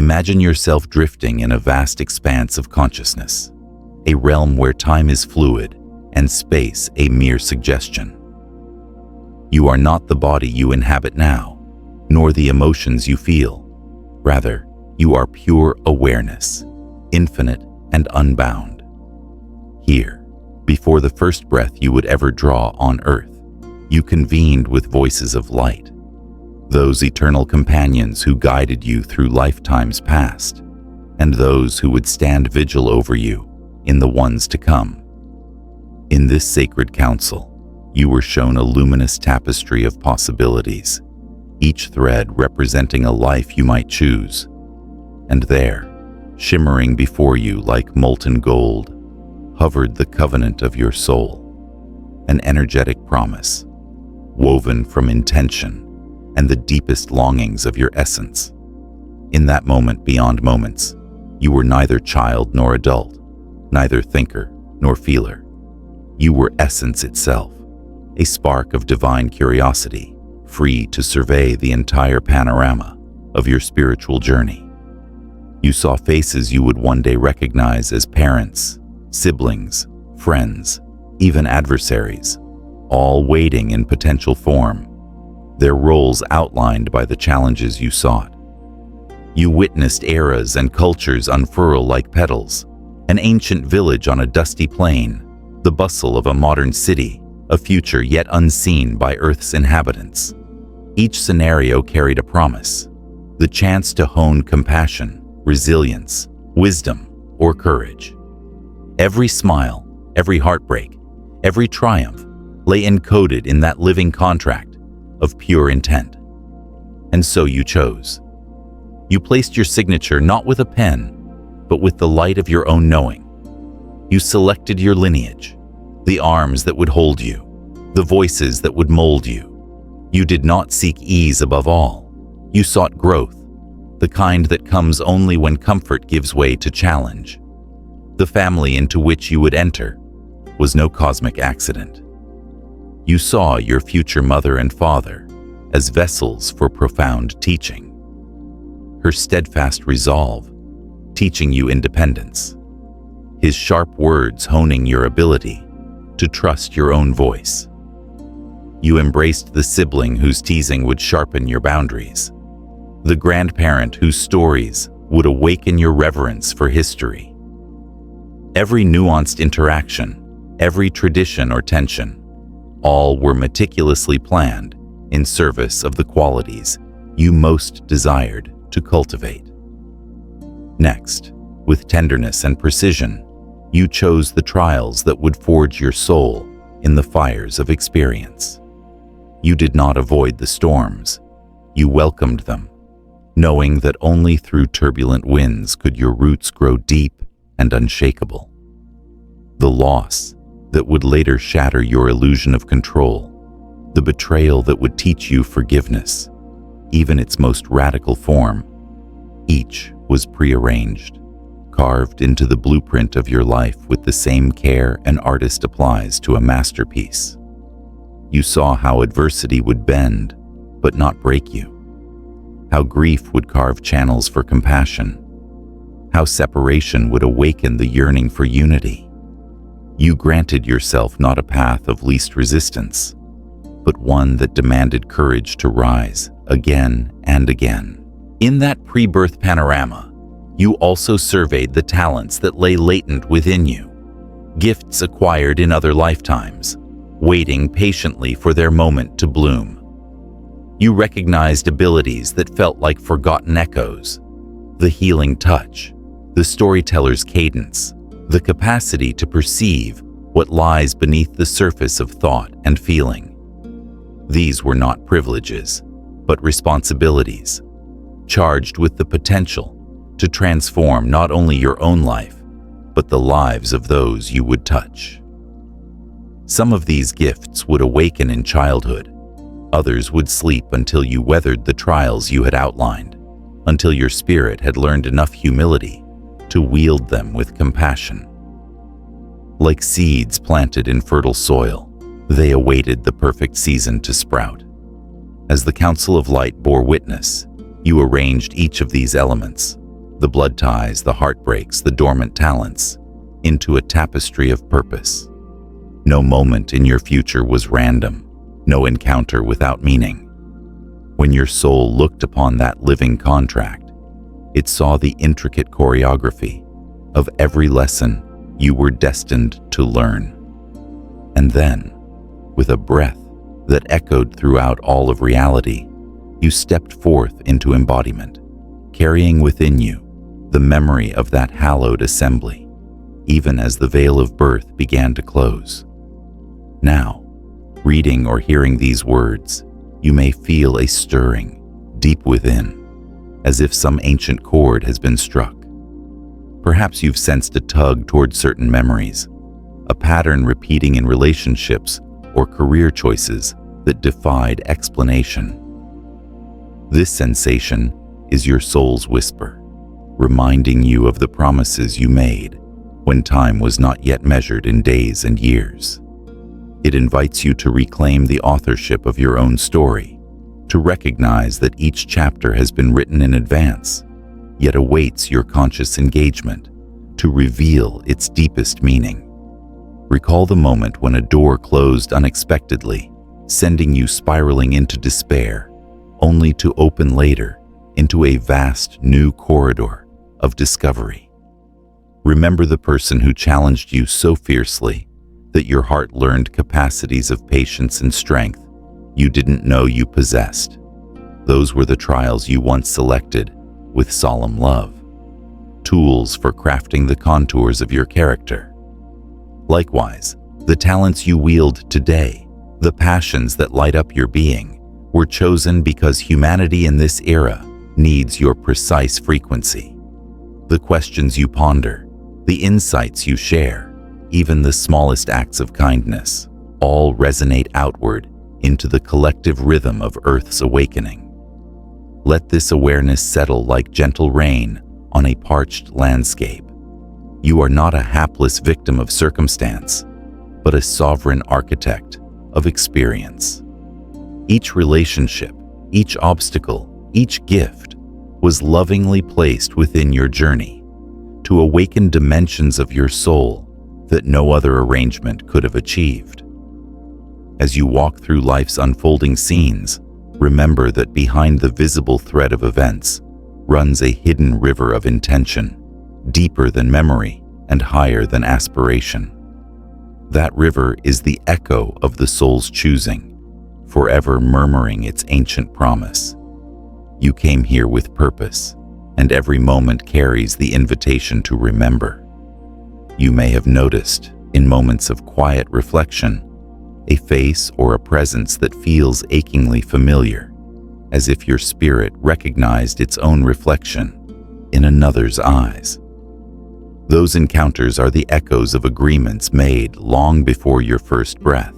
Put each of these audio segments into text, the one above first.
Imagine yourself drifting in a vast expanse of consciousness, a realm where time is fluid and space a mere suggestion. You are not the body you inhabit now, nor the emotions you feel. Rather, you are pure awareness, infinite and unbound. Here, before the first breath you would ever draw on earth, you convened with voices of light, those eternal companions who guided you through lifetimes past, and those who would stand vigil over you in the ones to come. In this sacred council, you were shown a luminous tapestry of possibilities, each thread representing a life you might choose. And there, shimmering before you like molten gold, hovered the covenant of your soul, an energetic promise, woven from intention and the deepest longings of your essence. In that moment beyond moments, you were neither child nor adult, neither thinker nor feeler. You were essence itself, a spark of divine curiosity, free to survey the entire panorama of your spiritual journey. You saw faces you would one day recognize as parents, siblings, friends, even adversaries, all waiting in potential form, their roles outlined by the challenges you sought. You witnessed eras and cultures unfurl like petals, an ancient village on a dusty plain, the bustle of a modern city, a future yet unseen by Earth's inhabitants. Each scenario carried a promise, the chance to hone compassion, resilience, wisdom, or courage. Every smile, every heartbreak, every triumph lay encoded in that living contract of pure intent. And so you chose. You placed your signature not with a pen, but with the light of your own knowing. You selected your lineage, the arms that would hold you, the voices that would mold you. You did not seek ease above all. You sought growth, the kind that comes only when comfort gives way to challenge. The family into which you would enter was no cosmic accident. You saw your future mother and father as vessels for profound teaching. Her steadfast resolve, teaching you independence. His sharp words honing your ability to trust your own voice. You embraced the sibling whose teasing would sharpen your boundaries, the grandparent whose stories would awaken your reverence for history. Every nuanced interaction, every tradition or tension, all were meticulously planned in service of the qualities you most desired to cultivate. Next, with tenderness and precision, you chose the trials that would forge your soul in the fires of experience. You did not avoid the storms, you welcomed them, knowing that only through turbulent winds could your roots grow deep and unshakable. The loss that would later shatter your illusion of control, the betrayal that would teach you forgiveness, even its most radical form, each was prearranged, carved into the blueprint of your life with the same care an artist applies to a masterpiece. You saw how adversity would bend, but not break you, how grief would carve channels for compassion, how separation would awaken the yearning for unity. You granted yourself not a path of least resistance, but one that demanded courage to rise again and again. In that pre-birth panorama, you also surveyed the talents that lay latent within you, gifts acquired in other lifetimes, waiting patiently for their moment to bloom. You recognized abilities that felt like forgotten echoes, the healing touch, the storyteller's cadence, the capacity to perceive what lies beneath the surface of thought and feeling. These were not privileges, but responsibilities, charged with the potential to transform not only your own life, but the lives of those you would touch. Some of these gifts would awaken in childhood, others would sleep until you weathered the trials you had outlined, until your spirit had learned enough humility to wield them with compassion. Like seeds planted in fertile soil, they awaited the perfect season to sprout. As the Council of Light bore witness, you arranged each of these elements, the blood ties, the heartbreaks, the dormant talents, into a tapestry of purpose. No moment in your future was random, no encounter without meaning. When your soul looked upon that living contract, it saw the intricate choreography of every lesson you were destined to learn. And then, with a breath that echoed throughout all of reality, you stepped forth into embodiment, carrying within you the memory of that hallowed assembly, even as the veil of birth began to close. Now, reading or hearing these words, you may feel a stirring deep within, as if some ancient chord has been struck. Perhaps you've sensed a tug toward certain memories, a pattern repeating in relationships or career choices that defied explanation. This sensation is your soul's whisper, reminding you of the promises you made when time was not yet measured in days and years. It invites you to reclaim the authorship of your own story, to recognize that each chapter has been written in advance, yet awaits your conscious engagement to reveal its deepest meaning. Recall the moment when a door closed unexpectedly, sending you spiraling into despair, only to open later into a vast new corridor of discovery. Remember the person who challenged you so fiercely that your heart learned capacities of patience and strength you didn't know you possessed. Those were the trials you once selected with solemn love, tools for crafting the contours of your character. Likewise, the talents you wield today, the passions that light up your being, were chosen because humanity in this era needs your precise frequency. The questions you ponder, the insights you share, even the smallest acts of kindness, all resonate outward into the collective rhythm of Earth's awakening. Let this awareness settle like gentle rain on a parched landscape. You are not a hapless victim of circumstance, but a sovereign architect of experience. Each relationship, each obstacle, each gift was lovingly placed within your journey to awaken dimensions of your soul that no other arrangement could have achieved. As you walk through life's unfolding scenes, remember that behind the visible thread of events runs a hidden river of intention, deeper than memory and higher than aspiration. That river is the echo of the soul's choosing, forever murmuring its ancient promise. You came here with purpose, and every moment carries the invitation to remember. You may have noticed, in moments of quiet reflection, a face or a presence that feels achingly familiar, as if your spirit recognized its own reflection in another's eyes. Those encounters are the echoes of agreements made long before your first breath,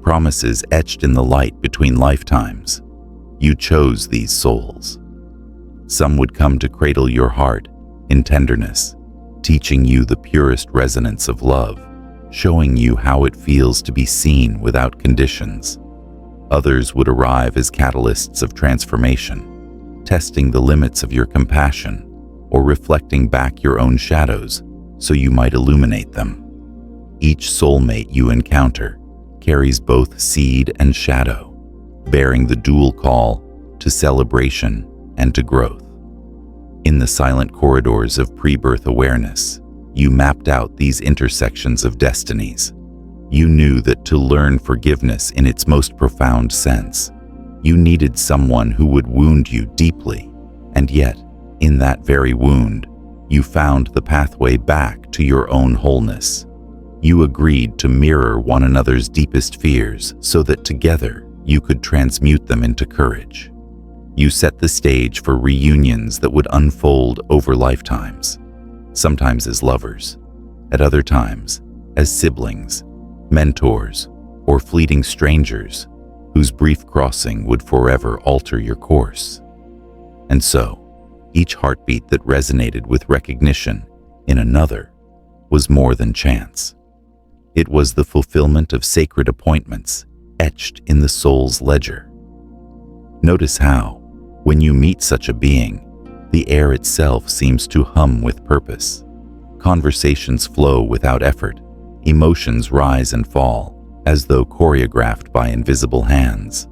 promises etched in the light between lifetimes. You chose these souls. Some would come to cradle your heart in tenderness, teaching you the purest resonance of love, showing you how it feels to be seen without conditions. Others would arrive as catalysts of transformation, testing the limits of your compassion or reflecting back your own shadows so you might illuminate them. Each soulmate you encounter carries both seed and shadow, bearing the dual call to celebration and to growth. In the silent corridors of pre-birth awareness, you mapped out these intersections of destinies. You knew that to learn forgiveness in its most profound sense, you needed someone who would wound you deeply, and yet, in that very wound, you found the pathway back to your own wholeness. You agreed to mirror one another's deepest fears so that together you could transmute them into courage. You set the stage for reunions that would unfold over lifetimes, sometimes as lovers, at other times as siblings, mentors, or fleeting strangers whose brief crossing would forever alter your course. And so, each heartbeat that resonated with recognition in another was more than chance. It was the fulfillment of sacred appointments etched in the soul's ledger. Notice how, when you meet such a being, The air itself seems to hum with purpose. Conversations flow without effort. Emotions rise and fall, as though choreographed by invisible hands.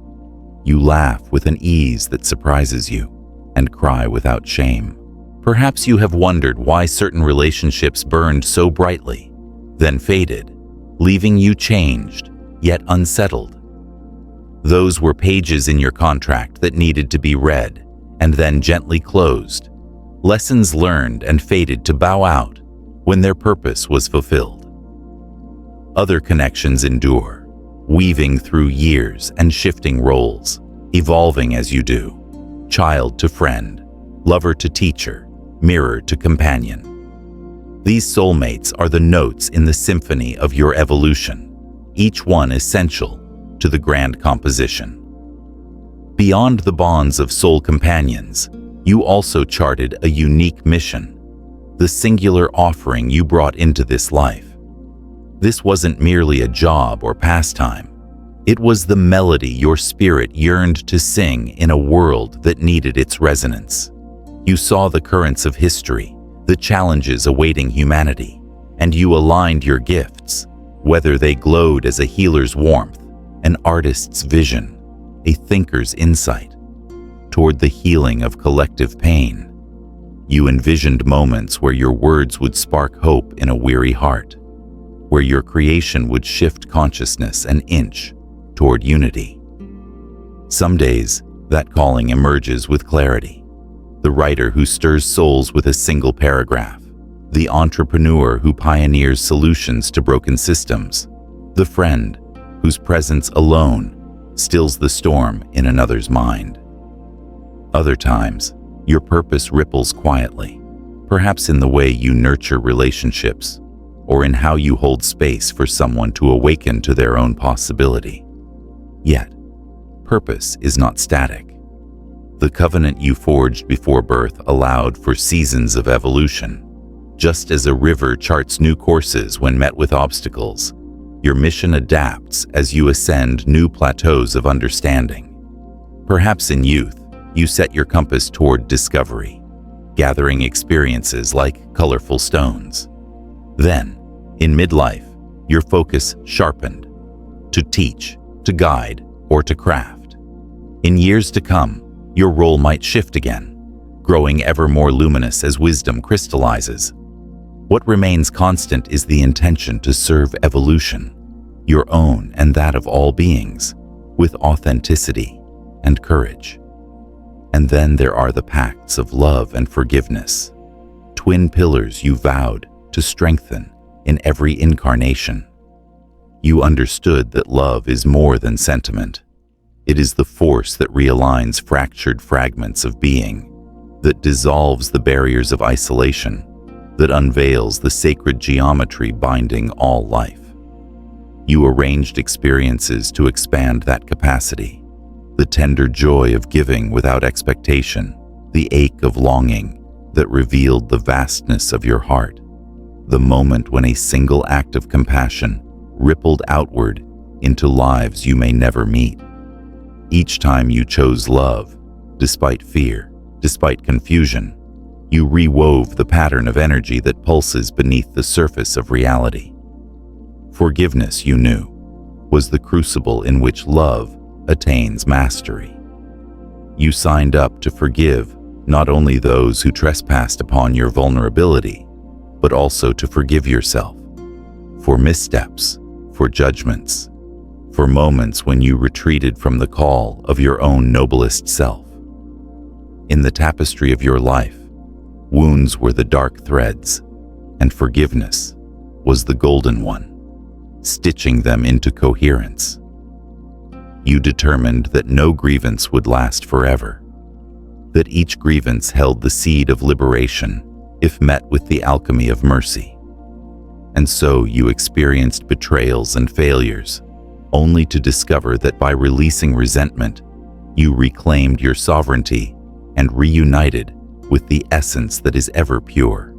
You laugh with an ease that surprises you, and cry without shame. Perhaps you have wondered why certain relationships burned so brightly, then faded, leaving you changed, yet unsettled. Those were pages in your contract that needed to be read, and then gently closed, lessons learned and fated to bow out when their purpose was fulfilled. Other connections endure, weaving through years and shifting roles, evolving as you do. Child to friend, lover to teacher, mirror to companion. These soulmates are the notes in the symphony of your evolution, each one essential to the grand composition. Beyond the bonds of soul companions, you also charted a unique mission, the singular offering you brought into this life. This wasn't merely a job or pastime. It was the melody your spirit yearned to sing in a world that needed its resonance. You saw the currents of history, the challenges awaiting humanity, and you aligned your gifts, whether they glowed as a healer's warmth, an artist's vision, a thinker's insight, toward the healing of collective pain. You envisioned moments where your words would spark hope in a weary heart, where your creation would shift consciousness an inch toward unity. Some days, that calling emerges with clarity. The writer who stirs souls with a single paragraph, the entrepreneur who pioneers solutions to broken systems, the friend whose presence alone stills the storm in another's mind. Other times, your purpose ripples quietly, perhaps in the way you nurture relationships, or in how you hold space for someone to awaken to their own possibility. Yet, purpose is not static. The covenant you forged before birth allowed for seasons of evolution. Just as a river charts new courses when met with obstacles, your mission adapts as you ascend new plateaus of understanding. Perhaps in youth, you set your compass toward discovery, gathering experiences like colorful stones. Then, in midlife, your focus sharpened to teach, to guide, or to craft. In years to come, your role might shift again, growing ever more luminous as wisdom crystallizes. What remains constant is the intention to serve evolution, your own and that of all beings, with authenticity and courage. And then there are the pacts of love and forgiveness, twin pillars you vowed to strengthen in every incarnation. You understood that love is more than sentiment. It is the force that realigns fractured fragments of being, that dissolves the barriers of isolation, that unveils the sacred geometry binding all life. You arranged experiences to expand that capacity, the tender joy of giving without expectation, the ache of longing that revealed the vastness of your heart, the moment when a single act of compassion rippled outward into lives you may never meet. Each time you chose love, despite fear, despite confusion, you rewove the pattern of energy that pulses beneath the surface of reality. Forgiveness, you knew, was the crucible in which love attains mastery. You signed up to forgive not only those who trespassed upon your vulnerability, but also to forgive yourself for missteps, for judgments, for moments when you retreated from the call of your own noblest self. In the tapestry of your life, wounds were the dark threads, and forgiveness was the golden one, stitching them into coherence. You determined that no grievance would last forever, that each grievance held the seed of liberation if met with the alchemy of mercy. And so you experienced betrayals and failures, only to discover that by releasing resentment, you reclaimed your sovereignty and reunited with the essence that is ever pure.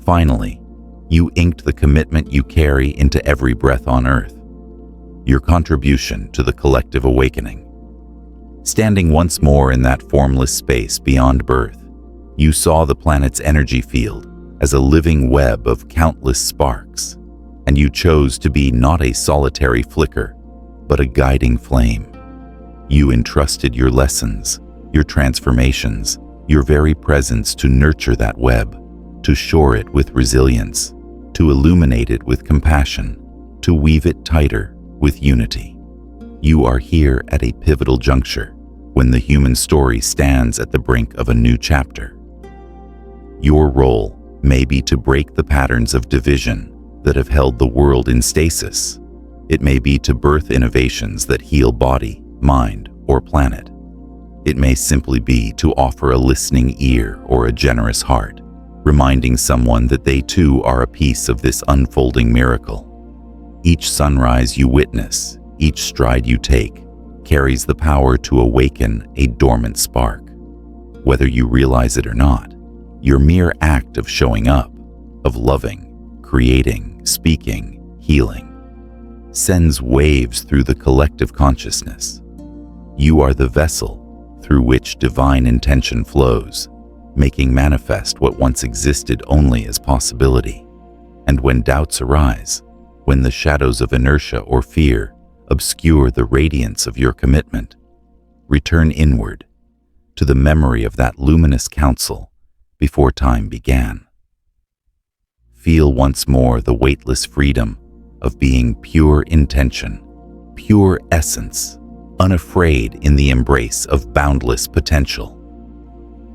Finally, you inked the commitment you carry into every breath on earth, your contribution to the collective awakening. Standing once more in that formless space beyond birth, You saw the planet's energy field as a living web of countless sparks, and you chose to be not a solitary flicker, but a guiding flame. You entrusted your lessons, your transformations, your very presence to nurture that web, to shore it with resilience, to illuminate it with compassion, to weave it tighter with unity. You are here at a pivotal juncture when the human story stands at the brink of a new chapter. Your role may be to break the patterns of division that have held the world in stasis. It may be to birth innovations that heal body, mind, or planet. It may simply be to offer a listening ear or a generous heart, reminding someone that they too are a piece of this unfolding miracle. Each sunrise you witness, each stride you take, carries the power to awaken a dormant spark. Whether you realize it or not, your mere act of showing up, of loving, creating, speaking, healing, sends waves through the collective consciousness. You are the vessel through which divine intention flows, making manifest what once existed only as possibility. And when doubts arise, when the shadows of inertia or fear obscure the radiance of your commitment, return inward to the memory of that luminous counsel before time began. Feel once more the weightless freedom of being pure intention, pure essence, unafraid in the embrace of boundless potential.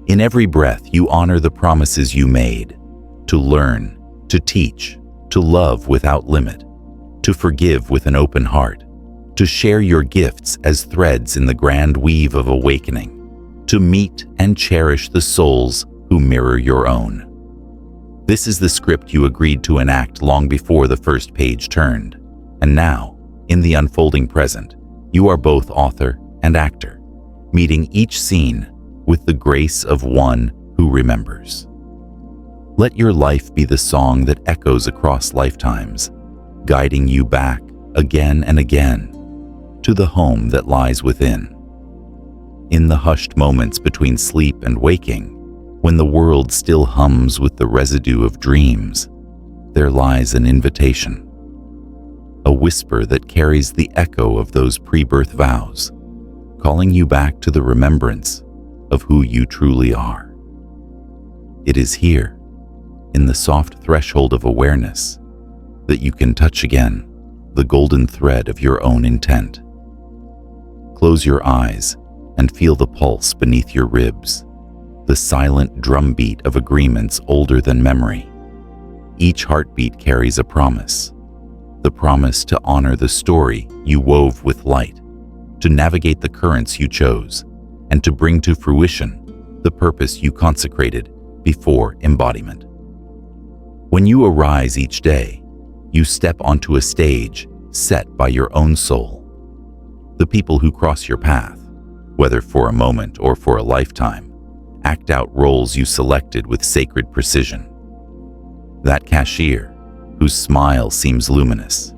In every breath, you honor the promises you made, to learn, to teach, to love without limit, to forgive with an open heart, to share your gifts as threads in the grand weave of awakening, to meet and cherish the souls who mirror your own. This is the script you agreed to enact long before the first page turned, and now, in the unfolding present, you are both author and actor, meeting each scene with the grace of one who remembers. Let your life be the song that echoes across lifetimes, guiding you back again and again to the home that lies within. In the hushed moments between sleep and waking, when the world still hums with the residue of dreams, there lies an invitation, a whisper that carries the echo of those pre-birth vows, calling you back to the remembrance of who you truly are. It is here, in the soft threshold of awareness, that you can touch again the golden thread of your own intent. Close your eyes and feel the pulse beneath your ribs, the silent drumbeat of agreements older than memory. Each heartbeat carries a promise, the promise to honor the story you wove with light, to navigate the currents you chose, and to bring to fruition the purpose you consecrated before embodiment. When you arise each day, you step onto a stage set by your own soul. The people who cross your path, whether for a moment or for a lifetime, act out roles you selected with sacred precision. That cashier whose smile seems luminous,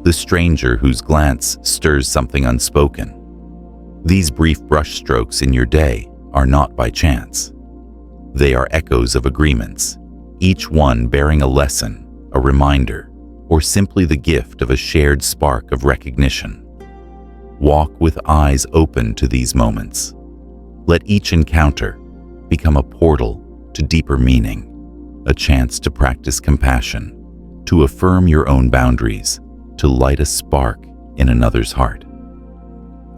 the stranger whose glance stirs something unspoken. These brief brushstrokes in your day are not by chance. They are echoes of agreements, each one bearing a lesson, a reminder, or simply the gift of a shared spark of recognition. Walk with eyes open to these moments. Let each encounter become a portal to deeper meaning, a chance to practice compassion, to affirm your own boundaries, to light a spark in another's heart.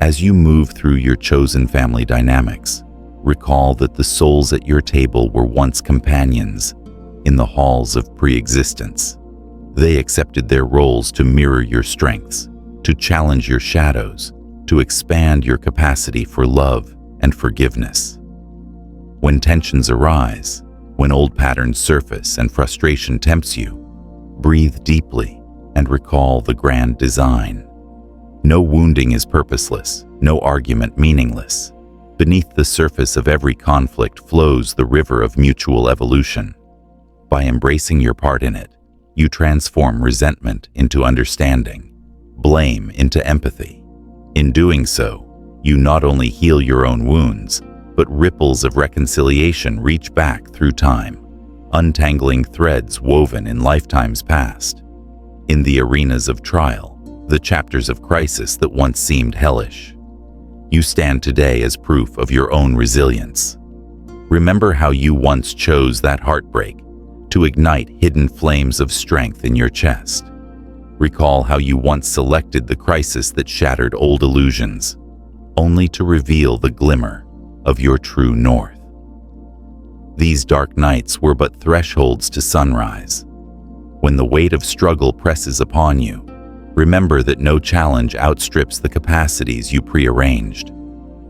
As you move through your chosen family dynamics, recall that the souls at your table were once companions in the halls of pre-existence. They accepted their roles to mirror your strengths, to challenge your shadows, to expand your capacity for love and forgiveness. When tensions arise, when old patterns surface and frustration tempts you, breathe deeply and recall the grand design. No wounding is purposeless, no argument meaningless. Beneath the surface of every conflict flows the river of mutual evolution. By embracing your part in it, you transform resentment into understanding, blame into empathy. In doing so, you not only heal your own wounds, but ripples of reconciliation reach back through time, untangling threads woven in lifetimes past. In the arenas of trial, the chapters of crisis that once seemed hellish, you stand today as proof of your own resilience. Remember how you once chose that heartbreak to ignite hidden flames of strength in your chest. Recall how you once selected the crisis that shattered old illusions, only to reveal the glimmer of your true north. These dark nights were but thresholds to sunrise. When the weight of struggle presses upon you, remember that no challenge outstrips the capacities you prearranged.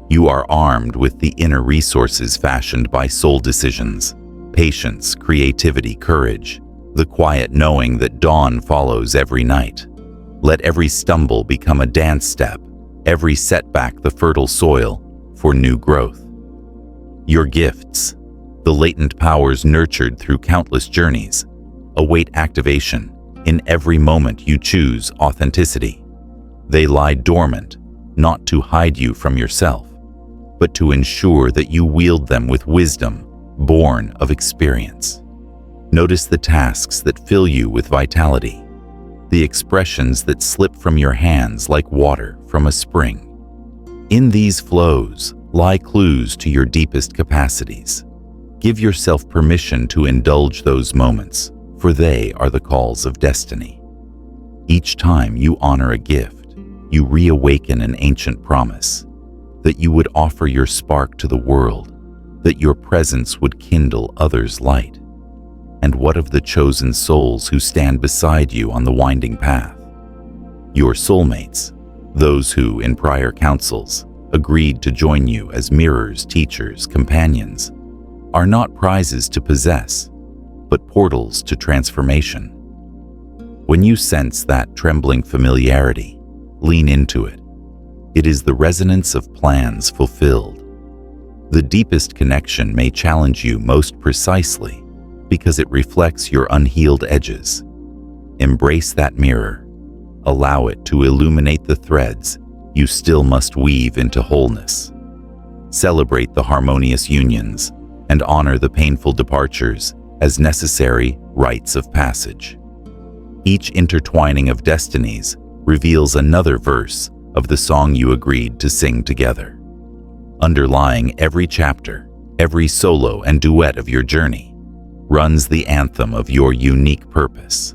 You are armed with the inner resources fashioned by soul decisions, patience, creativity, courage, the quiet knowing that dawn follows every night. Let every stumble become a dance step, every setback the fertile soil for new growth. Your gifts, the latent powers nurtured through countless journeys, await activation in every moment you choose authenticity. They lie dormant, not to hide you from yourself, but to ensure that you wield them with wisdom born of experience. Notice the tasks that fill you with vitality, the expressions that slip from your hands like water from a spring. In these flows lie clues to your deepest capacities. Give yourself permission to indulge those moments, for they are the calls of destiny. Each time you honor a gift, you reawaken an ancient promise, that you would offer your spark to the world, that your presence would kindle others' light. And what of the chosen souls who stand beside you on the winding path? Your soulmates, those who, in prior councils, agreed to join you as mirrors, teachers, companions, are not prizes to possess, but portals to transformation. When you sense that trembling familiarity, lean into it. It is the resonance of plans fulfilled. The deepest connection may challenge you most precisely because it reflects your unhealed edges. Embrace that mirror. Allow it to illuminate the threads you still must weave into wholeness. Celebrate the harmonious unions and honor the painful departures as necessary rites of passage. Each intertwining of destinies reveals another verse of the song you agreed to sing together. Underlying every chapter, every solo and duet of your journey, runs the anthem of your unique purpose.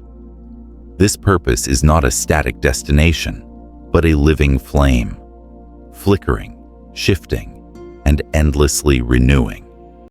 This purpose is not a static destination, but a living flame, flickering, shifting, and endlessly renewing.